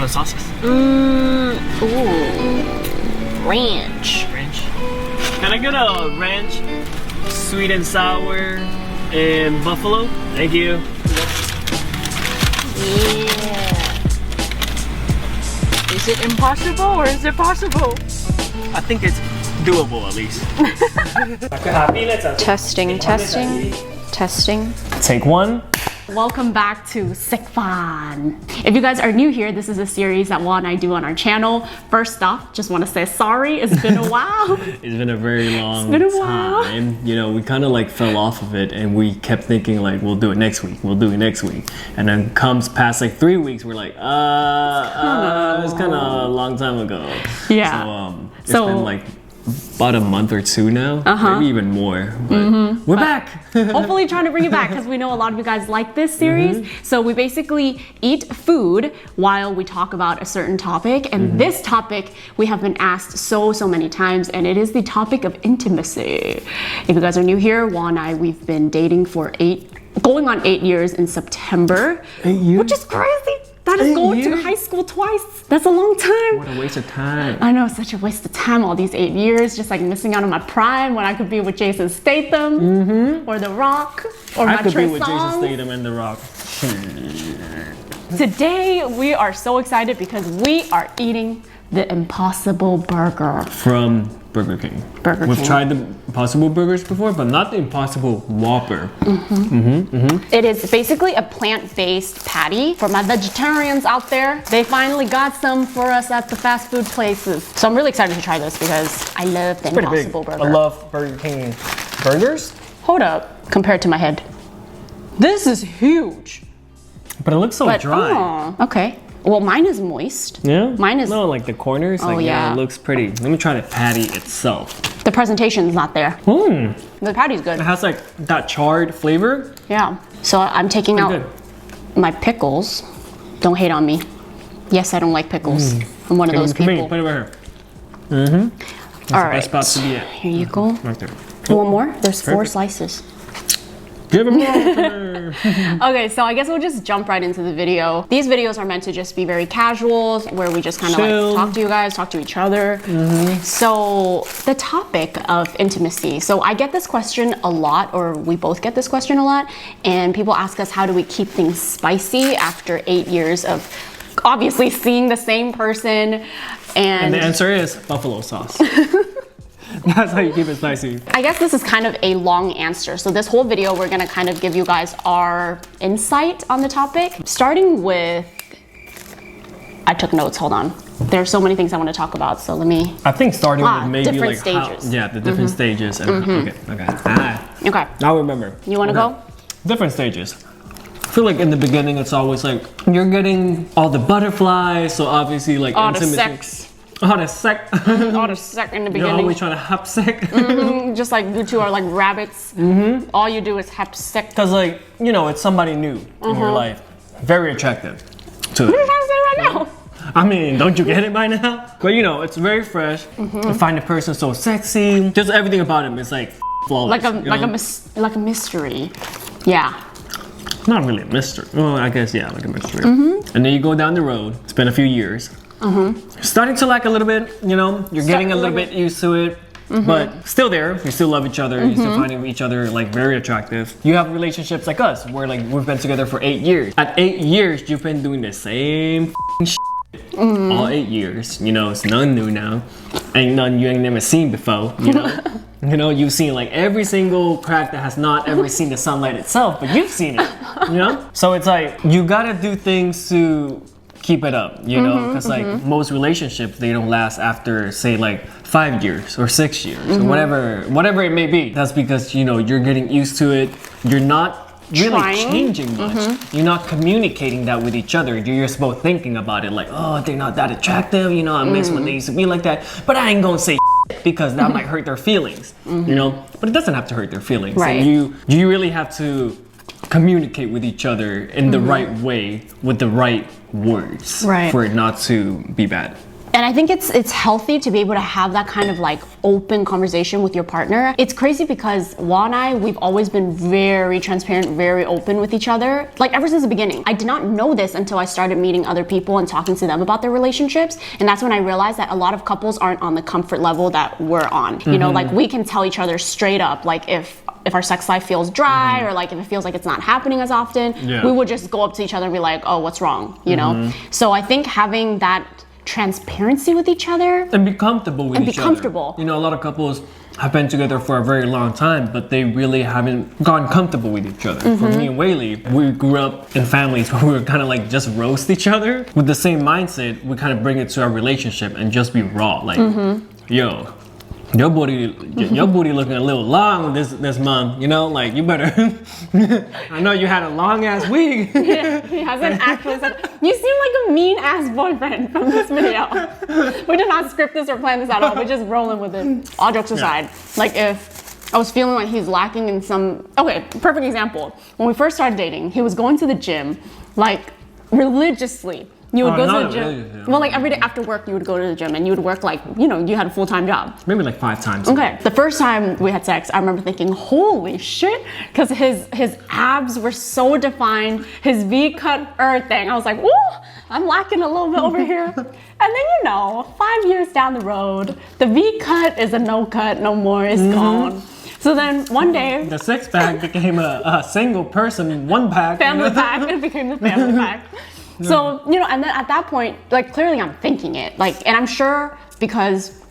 the sauces? Ooh. Ranch. Ranch. Can I get a ranch, sweet and sour, and buffalo? Thank you. Yeah. Is it impossible or is it possible? I think it's doable at least. Testing, testing, testing. Take one. Welcome back to SEK FAHN. If you guys are new here, this is a series that Wall and I do on our channel. First off, just want to say sorry, it's been a while. It's been a very long time. You know, we kind of like fell off of it and we kept thinking like, we'll do it next week, we'll do it next week. And then comes past like 3 weeks, we're like, it's kind of a long time ago. Yeah. So, it's been like about a month or two now, maybe even more, but we're back. Hopefully trying to bring it back because we know a lot of you guys like this series. So we basically eat food while we talk about a certain topic, and this topic we have been asked so many times, and it is the topic of intimacy. If you guys are new here, Wall and I, we've been dating for going on 8 years in September. 8 years? Which is crazy. That is going to high school twice. That's a long time. What a waste of time. I know, such a waste of time, all these 8 years, just like missing out on my prime when I could be with Jason Statham or The Rock or I my could Trey be with Jason songs. Statham and The Rock. Today, we are so excited because we are eating the Impossible Burger. From Burger King. We've tried the Impossible Burgers before, but not the Impossible Whopper. It is basically a plant-based patty. For my vegetarians out there, they finally got some for us at the fast food places. So I'm really excited to try this because I love the Impossible Burger. I love Burger King burgers. Hold up, compared to my head. This is huge. But it looks so dry. Oh, okay. Well, mine is moist. Yeah? Mine is... No, like the corners. Oh, like, yeah. It looks pretty. Let me try the patty itself. The presentation is not there. The patty's good. It has like that charred flavor. Yeah. So I'm taking out my pickles. Don't hate on me. Yes, I don't like pickles. I'm one of those people. Put it right here. All right. That's about to be it. Here you go. Right there. One more? There's 4 slices. Give him more. Okay, so I guess we'll just jump right into the video. These videos are meant to just be very casual, where we just kind of like talk to you guys, talk to each other. So the topic of intimacy. So I get this question a lot, or we both get this question a lot, and people ask us, how do we keep things spicy after 8 years of obviously seeing the same person? And the answer is buffalo sauce. That's how you keep it spicy. I guess this is kind of a long answer. So this whole video, we're gonna kind of give you guys our insight on the topic. Starting with, I took notes, hold on. There's so many things I want to talk about, so let me. I think starting with maybe different like stages. the different stages. And, Okay. Now remember. You wanna go? Different stages. I feel like in the beginning, it's always like, you're getting all the butterflies, so obviously like All the intimacy. sex. All the sex. All the sex in the You're beginning. always trying to have sex. Just like you two are like rabbits. All you do is have sex. Because like, you know, it's somebody new in your life. Very attractive to What are you it. trying to say right now? I mean, don't you get it by now? But you know, it's very fresh. I find the person so sexy. Just everything about him is like flawless. Like a mystery. Yeah. Not really a mystery. Well, I guess, yeah, like a mystery. And then you go down the road, it's been a few years. Starting to like a little bit, you know, you're getting a little bit used to it. But still there, you still love each other, you still finding each other like very attractive. You have relationships like us, where like we've been together for 8 years. At 8 years, you've been doing the same shit all 8 years. You know, it's nothing new now. Ain't nothing you ain't never seen before, you know? You know, you've seen like every single crack that has not ever seen the sunlight itself, but you've seen it, you know? So it's like, you gotta do things to keep it up, you know? Because like most relationships, they don't last after say like 5 years or 6 years or whatever it may be. That's because, you know, you're getting used to it. You're not really changing much. You're not communicating that with each other. You're just both thinking about it like, oh, they're not that attractive, you know, I miss when they used to be like that, but I ain't gonna say because that might hurt their feelings, you know? But it doesn't have to hurt their feelings. Right. And you really have to communicate with each other in the right way with the right words for it not to be bad. And I think it's healthy to be able to have that kind of like open conversation with your partner. It's crazy because Wah and I, we've always been very transparent, very open with each other, like ever since the beginning. I did not know this until I started meeting other people and talking to them about their relationships. And that's when I realized that a lot of couples aren't on the comfort level that we're on. You know, like we can tell each other straight up, like if our sex life feels dry or like if it feels like it's not happening as often, we would just go up to each other and be like, oh, what's wrong? You know? So I think having that transparency with each other and be comfortable with each other. You know, a lot of couples have been together for a very long time, but they really haven't gotten comfortable with each other. For me and Weylie, we grew up in families where we were kind of like just roast each other. With the same mindset, we kind of bring it to our relationship and just be raw. Like, yo, your booty looking a little long this month, you know, like you better. I know you had a long ass week. Yeah, he hasn't actually said, you seem like a mean ass boyfriend from this video. We did not script this or plan this at all, we're just rolling with it. All jokes aside, like if I was feeling like he's lacking in some, okay, perfect example. When we first started dating, he was going to the gym like religiously. You would go to the gym. Well, like every day after work, you would go to the gym and you would work like, you know, you had a full-time job. Maybe like 5 times. Okay. The first time we had sex, I remember thinking, holy shit, because his abs were so defined, his V-cut thing. I was like, ooh, I'm lacking a little bit over here. And then, you know, 5 years down the road, the V-cut is a no-cut, no more, it's gone. So then one day, the 6-pack became a single person 1-pack. Family pack, it became the family pack. So, you know, and then at that point, like clearly I'm thinking it, like, and I'm sure because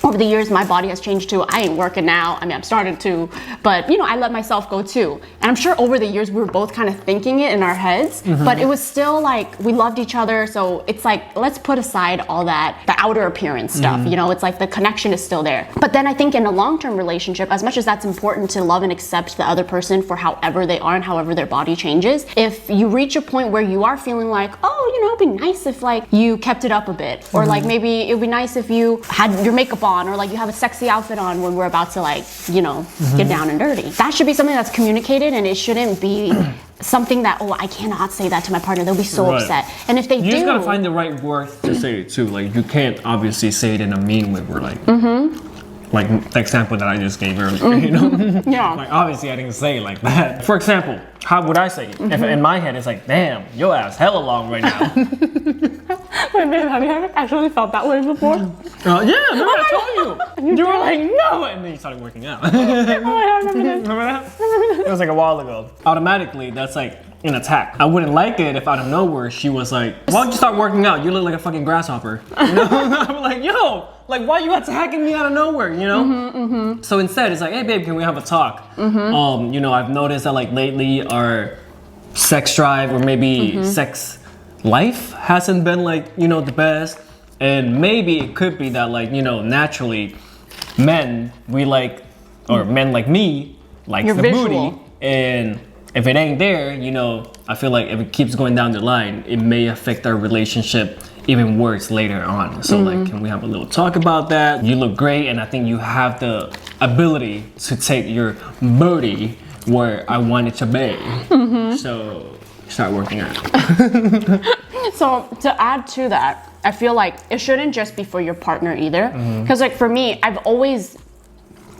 over the years my body has changed too. I ain't working now. I mean, I'm starting to, but you know, I let myself go too. And I'm sure over the years we were both kind of thinking it in our heads, but it was still like we loved each other. So it's like, let's put aside all that, the outer appearance stuff, you know, it's like the connection is still there. But then I think in a long-term relationship, as much as that's important to love and accept the other person for however they are and however their body changes, if you reach a point where you are feeling like, oh, you know, it'd be nice if like you kept it up a bit, or like maybe it'd be nice if you had your makeup on, or like you have a sexy outfit on when we're about to like, you know, get down and dirty. That should be something that's communicated, and it shouldn't be something that, oh, I cannot say that to my partner. They'll be so upset. And if they do, you just gotta find the right words to say it too. Like you can't obviously say it in a mean way. We're like, like the example that I just gave earlier, you know? Like obviously I didn't say it like that. For example, how would I say it? If in my head it's like, damn, your ass hella long right now. Wait, man, have you ever actually felt that way before? Yeah, remember I told you. You were like, no, and then you started working out. Remember that? It was like a while ago. Automatically, that's like an attack. I wouldn't like it if out of nowhere she was like, why don't you start working out? You look like a fucking grasshopper. You know? I'm like, yo, like why you attacking me out of nowhere, you know? So instead, it's like, hey babe, can we have a talk? You know, I've noticed that like lately our sex drive or maybe sex life hasn't been like, you know, the best. And maybe it could be that like, you know, naturally men, we like, or men like me, likes the booty. And if it ain't there, you know, I feel like if it keeps going down the line, it may affect our relationship even worse later on. So like, can we have a little talk about that? You look great, and I think you have the ability to take your booty where I want it to be. So start working out. So to add to that, I feel like it shouldn't just be for your partner either. Because like for me, I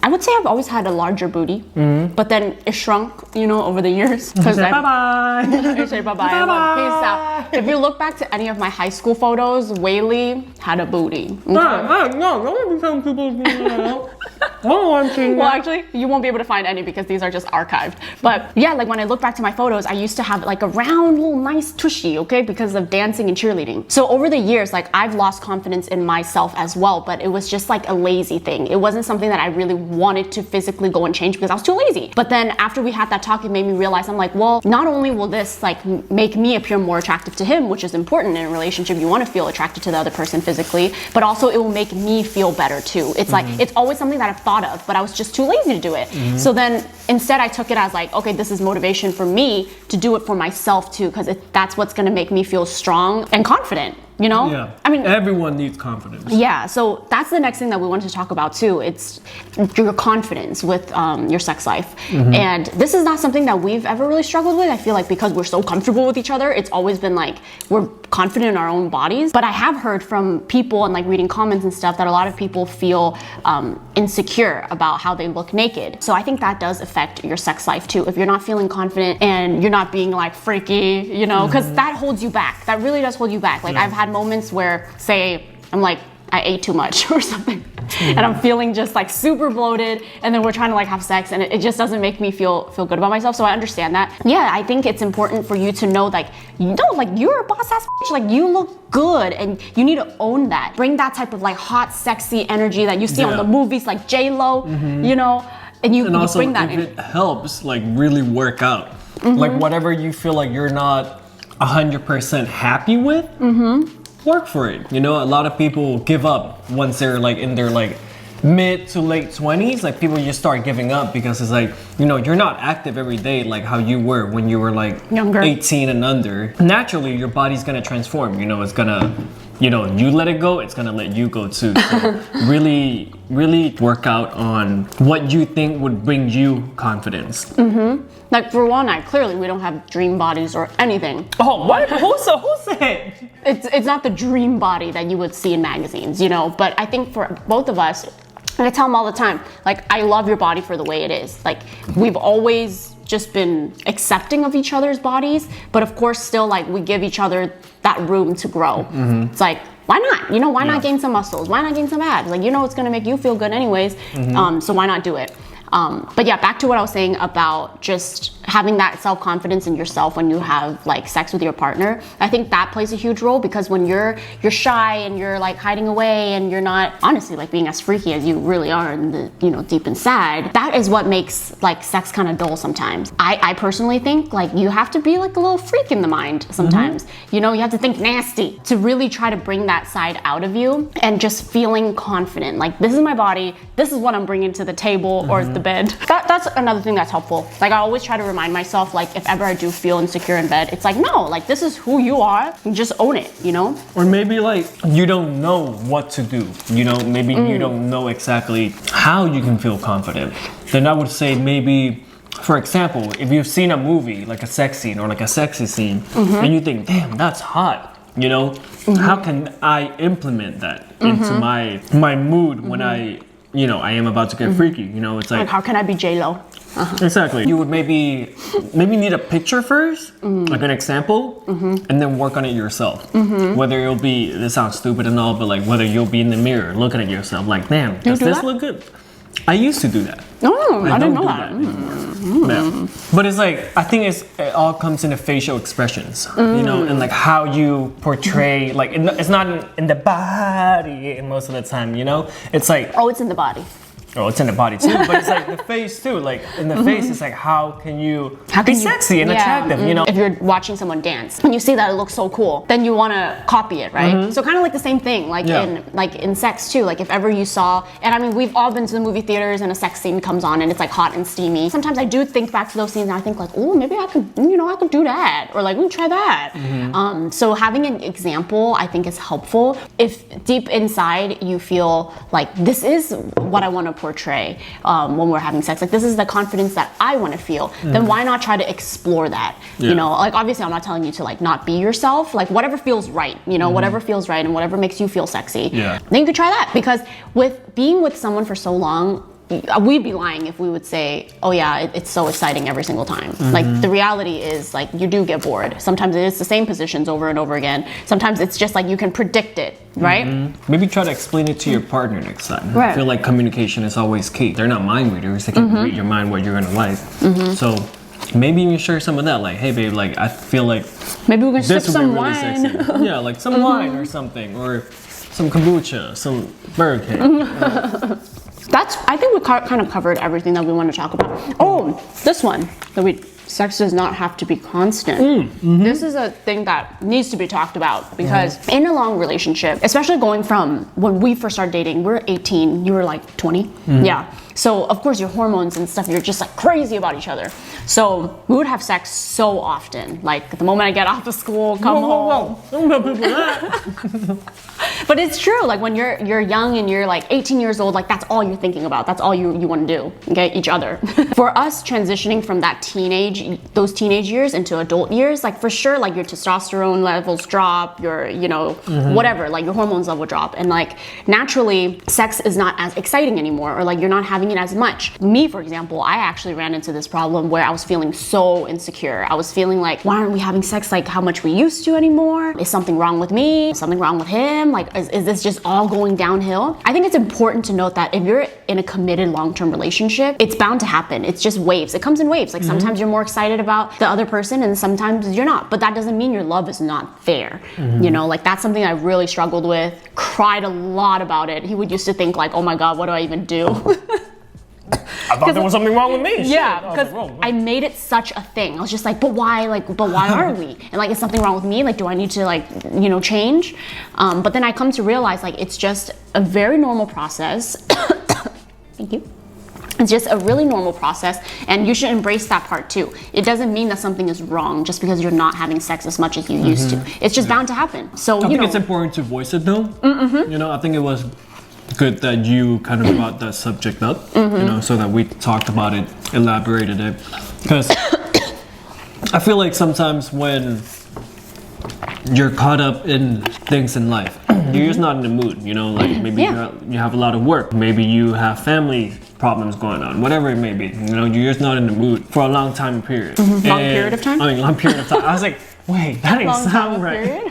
would say I've always had a larger booty, but then it shrunk, you know, over the years. You say bye-bye. You say bye-bye. Peace out. If you look back to any of my high school photos, Weylie had a booty. Well, actually, you won't be able to find any because these are just archived. But yeah, like when I look back to my photos, I used to have like a round little nice tushy, okay, because of dancing and cheerleading. So over the years, like I've lost confidence in myself as well, but it was just like a lazy thing. It wasn't something that I really wanted to physically go and change because I was too lazy. But then after we had that talk, it made me realize, I'm like, well, not only will this like make me appear more attractive to him, which is important in a relationship, you want to feel attracted to the other person physically, but also it will make me feel better too. It's like, it's always something that I've thought of, but I was just too lazy to do it. So then instead I took it as like, okay, this is motivation for me to do it for myself too, because that's what's going to make me feel strong and confident. You know? Yeah. I mean, everyone needs confidence. Yeah. So that's the next thing that we wanted to talk about too. It's your confidence with your sex life. And this is not something that we've ever really struggled with. I feel like because we're so comfortable with each other, it's always been like we're confident in our own bodies. But I have heard from people and like reading comments and stuff that a lot of people feel insecure about how they look naked. So I think that does affect your sex life too. If you're not feeling confident and you're not being like freaky, you know, because that holds you back. That really does hold you back. Like I've had moments where, say, I'm like, I ate too much or something, and I'm feeling just like super bloated, and then we're trying to like have sex, and it just doesn't make me feel good about myself. So I understand that. Yeah, I think it's important for you to know, like, you know, like you're a boss ass bitch, like you look good, and you need to own that. Bring that type of like hot, sexy energy that you see on the movies, like J-Lo, you know, and you also, bring that if in. it helps, like really work out, like whatever you feel like you're not 100% happy with. Work for it. You know, a lot of people give up once they're like in their like mid to late 20s. Like people just start giving up because it's like, you know, you're not active every day like how you were when you were like younger, 18 and under. Naturally, your body's gonna transform. You know, it's gonna, you know, you let it go, it's gonna let you go too. So really, really work out on what you think would bring you confidence. Like for one, clearly we don't have dream bodies or anything. Oh, what? Who said? It's not the dream body that you would see in magazines, you know. But I think for both of us, and I tell them all the time, like, I love your body for the way it is. Like, we've always just been accepting of each other's bodies, but of course still like we give each other that room to grow. It's like, why not? You know, why not gain some muscles? Why not gain some abs? Like, you know, it's gonna make you feel good anyways. So why not do it? But yeah, back to what I was saying about just having that self-confidence in yourself when you have like sex with your partner. I think that plays a huge role, because when you're shy and you're like hiding away and you're not honestly like being as freaky as you really are in the, you know, deep inside, that is what makes like sex kind of dull sometimes. I personally think like you have to be like a little freak in the mind sometimes. You know, you have to think nasty to really try to bring that side out of you, and just feeling confident. Like, this is my body, this is what I'm bringing to the table or the bed. That's another thing that's helpful. Like, I always try to remind myself, like, if ever I do feel insecure in bed, it's like, no, like, this is who you are, and just own it, you know? Or maybe like you don't know what to do, you know, maybe you don't know exactly how you can feel confident. Then I would say maybe, for example, if you've seen a movie, like a sex scene or like a sexy scene, and you think, damn, that's hot, you know, how can I implement that into my mood when I am about to get freaky, you know? It's like how can I be J-Lo? Exactly. You would maybe need a picture first, like an example, and then work on it yourself. Whether it'll be, this sounds stupid and all, but like whether you'll be in the mirror looking at yourself like, damn, does this look good? I used to do that. Oh, I didn't know that. Anymore. Yeah. But it's like, I think it all comes in the facial expressions, you know, and like how you portray, like it's not in the body most of the time, you know? It's like, oh, it's in the body. Oh, it's in the body too, but it's like the face too. Like in the face, it's like how can you be sexy and attractive? You know, if you're watching someone dance and you see that it looks so cool, then you want to copy it, right? So kind of like the same thing, like in sex too. Like if ever you saw, and I mean, we've all been to the movie theaters and a sex scene comes on and it's like hot and steamy. Sometimes I do think back to those scenes and I think like, oh, maybe I could, I could do that, or like, try that. So having an example, I think, is helpful. If deep inside you feel like this is what I want to portray when we're having sex, like this is the confidence that I want to feel, then why not try to explore that? You know, like obviously I'm not telling you to like not be yourself, like whatever feels right, whatever feels right and whatever makes you feel sexy, then you could try that. Because with being with someone for so long, we'd be lying if we would say, oh yeah, it's so exciting every single time. Like the reality is, like, you do get bored. Sometimes it is the same positions over and over again. Sometimes it's just like you can predict it, right? Maybe try to explain it to your partner next time. I feel like communication is always key. They're not mind readers. They can read your mind, what you're gonna like. So maybe you share some of that, like, hey babe, like I feel like maybe we can sip some really wine. Sexy. Yeah, like some wine or something, or some kombucha, some Burger King. I think we kind of covered everything that we want to talk about. Oh, this one sex does not have to be constant. This is a thing that needs to be talked about, because in a long relationship, especially going from when we first started dating, we're 18, you were like 20. Yeah. So of course your hormones and stuff, you're just like crazy about each other. So we would have sex so often. Like the moment I get off of school, come home. Don't tell people that. But it's true. Like when you're young and you're like 18 years old, like that's all you're thinking about. That's all you want to do. Okay, each other. For us transitioning from that teenage teenage years into adult years, like for sure, like your testosterone levels drop, your, you know, whatever, like your hormones level drop. And like naturally sex is not as exciting anymore, or like you're not having it as much. Me, for example, I actually ran into this problem where I was feeling so insecure. I was feeling like, why aren't we having sex like how much we used to anymore? Is something wrong with me? Something wrong with him? Like, is this just all going downhill? I think it's important to note that if you're in a committed long-term relationship, it's bound to happen. It's just waves. It comes in waves. Like sometimes you're more excited about the other person and sometimes you're not. But that doesn't mean your love is not there. You know, like that's something I really struggled with. Cried a lot about it. He would used to think like, oh my God, what do I even do? I thought there was something wrong with me. Yeah, because I made it such a thing. I was just like, but why? Like, but why are we? And like, is something wrong with me? Like, do I need to like, you know, change? But then I come to realize like it's just a very normal process. Thank you. It's just a really normal process, and you should embrace that part too. It doesn't mean that something is wrong just because you're not having sex as much as you used to. It's just bound to happen. So I think it's important to voice it though. You know, I think it was good that you kind of brought that subject up, you know, so that we talked about it, elaborated it. Because I feel like sometimes when you're caught up in things in life, you're just not in the mood, you know, like maybe you have a lot of work, maybe you have family problems going on, whatever it may be, you know, you're just not in the mood for a long time period. Long period of time? I mean, long period of time. I was like, wait, that didn't sound right.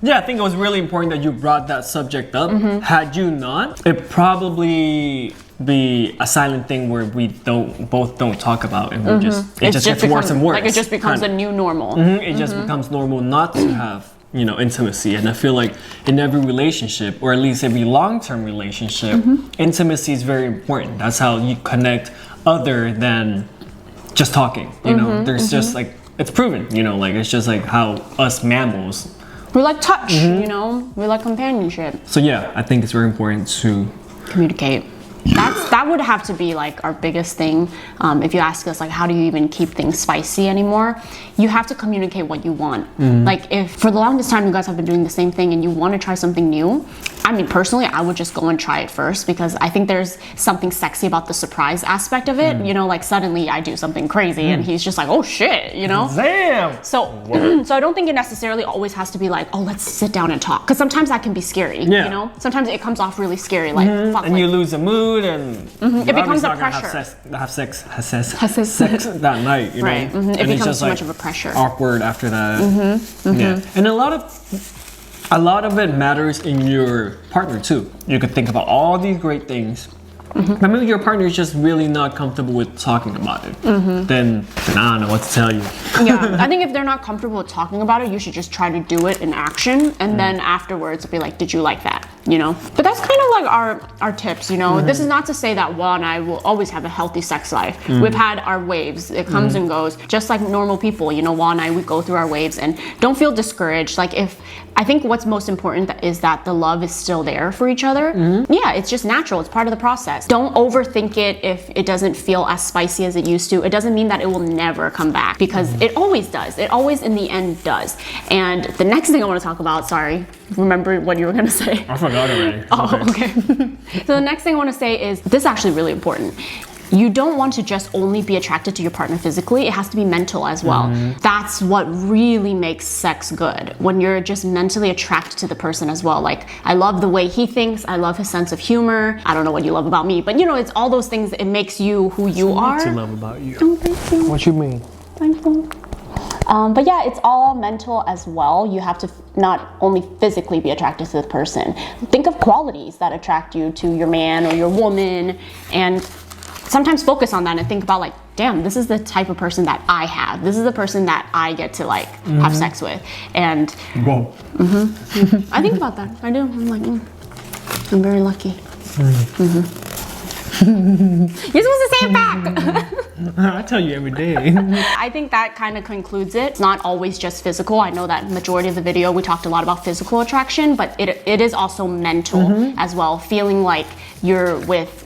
Yeah, I think it was really important that you brought that subject up. Had you not, it probably be a silent thing where we both don't talk about, and we just gets worse and worse. Like it just becomes a new normal. It just becomes normal not to have, you know, intimacy. And I feel like in every relationship, or at least every long-term relationship, intimacy is very important. That's how you connect other than just talking. You know, there's just like, it's proven, you know, like it's just like how us mammals, we like touch, you know, we like companionship. So yeah, I think it's very important to communicate. That would have to be like our biggest thing. If you ask us like, how do you even keep things spicy anymore? You have to communicate what you want. Like if for the longest time you guys have been doing the same thing and you want to try something new, I mean, personally, I would just go and try it first, because I think there's something sexy about the surprise aspect of it. You know, like suddenly I do something crazy and he's just like, oh shit, you know? Damn! So I don't think it necessarily always has to be like, oh, let's sit down and talk. Because sometimes that can be scary, you know? Sometimes it comes off really scary, like, fuck. And you lose the mood, and it becomes a pressure. Have sex that night, you know? Right, it becomes too much of a pressure. Awkward after that. Yeah, and a lot of it matters in your partner too. You could think about all these great things, but maybe your partner is just really not comfortable with talking about it. Then I don't know what to tell you. Yeah, I think if they're not comfortable with talking about it, you should just try to do it in action, and then afterwards be like, did you like that? You know? But that's kind of like our tips, you know? This is not to say that Wall and I will always have a healthy sex life. We've had our waves. It comes and goes. Just like normal people, you know, Wall and I, we go through our waves, and don't feel discouraged. Like I think what's most important is that the love is still there for each other. Yeah, it's just natural. It's part of the process. Don't overthink it if it doesn't feel as spicy as it used to. It doesn't mean that it will never come back, because it always does. It always in the end does. And the next thing I want to talk about, sorry, remember what you were going to say? I forgot already. Oh, okay. So the next thing I want to say is, this is actually really important. You don't want to just only be attracted to your partner physically. It has to be mental as well. That's what really makes sex good, when you're just mentally attracted to the person as well. Like, I love the way he thinks. I love his sense of humor. I don't know what you love about me, but you know, it's all those things. It makes you who you are. What you love about you? Oh, thank you. What you mean? Thank you. But yeah, it's all mental as well. You have to not only physically be attracted to the person. Think of qualities that attract you to your man or your woman, and sometimes focus on that and think about like, damn, this is the type of person that I have. This is the person that I get to like have sex with. And whoa. I think about that. I do. I'm like, I'm very lucky. You're supposed to say it back. I tell you every day. I think that kind of concludes it. It's not always just physical. I know that majority of the video we talked a lot about physical attraction, but it is also mental as well. Feeling like you're with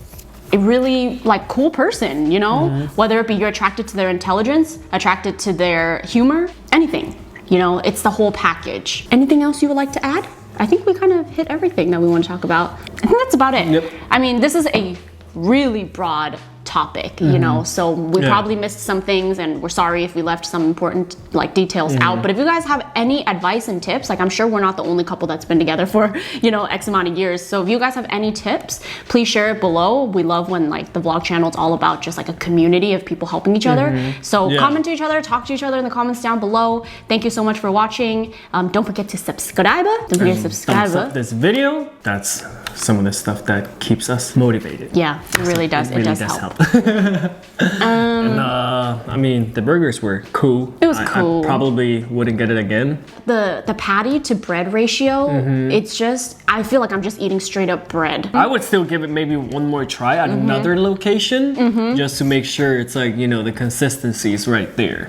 a really like cool person, you know? Whether it be you're attracted to their intelligence, attracted to their humor, anything. You know, it's the whole package. Anything else you would like to add? I think we kind of hit everything that we want to talk about. I think that's about it. Yep. I mean, this is a really broad topic, you know, so we probably missed some things, and we're sorry if we left some important like details out. But if you guys have any advice and tips, like I'm sure we're not the only couple that's been together for, you know, X amount of years. So if you guys have any tips, please share it below. We love when like the vlog channel is all about just like a community of people helping each other. So comment to each other, talk to each other in the comments down below. Thank you so much for watching. Don't forget to subscribe. Don't forget to subscribe. Thumbs up this video. That's some of the stuff that keeps us motivated. Yeah, it really does. It does help. And I mean, the burgers were cool. It was cool. I probably wouldn't get it again. The patty to bread ratio, it's just, I feel like I'm just eating straight up bread. I would still give it maybe one more try at another location, just to make sure it's like, you know, the consistency is right there.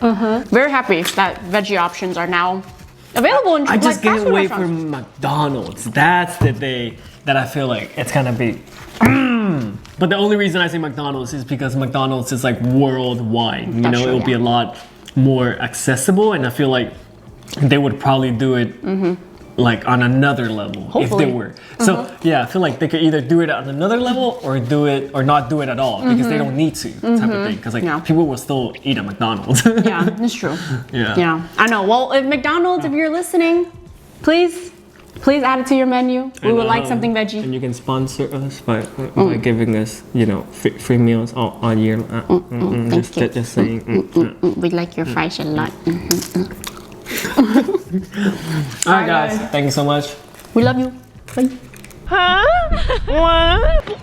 Very happy that veggie options are now available in I just like, can't wait for McDonald's. That's the day that I feel like it's gonna be. But the only reason I say McDonald's is because McDonald's is like worldwide. You know, it will be a lot more accessible, and I feel like they would probably do it like on another level. Hopefully. If they were. So yeah, I feel like they could either do it on another level or do it or not do it at all, because they don't need to, type of thing. Because like people will still eat at McDonald's. Yeah, that's true. Yeah, I know. Well, if McDonald's, if you're listening, please add it to your menu. We would like something veggie. And you can sponsor us by giving us, you know, free meals all year. Just saying. We like your fries a lot. Alright guys, thank you so much. We love you. Bye. Huh? What?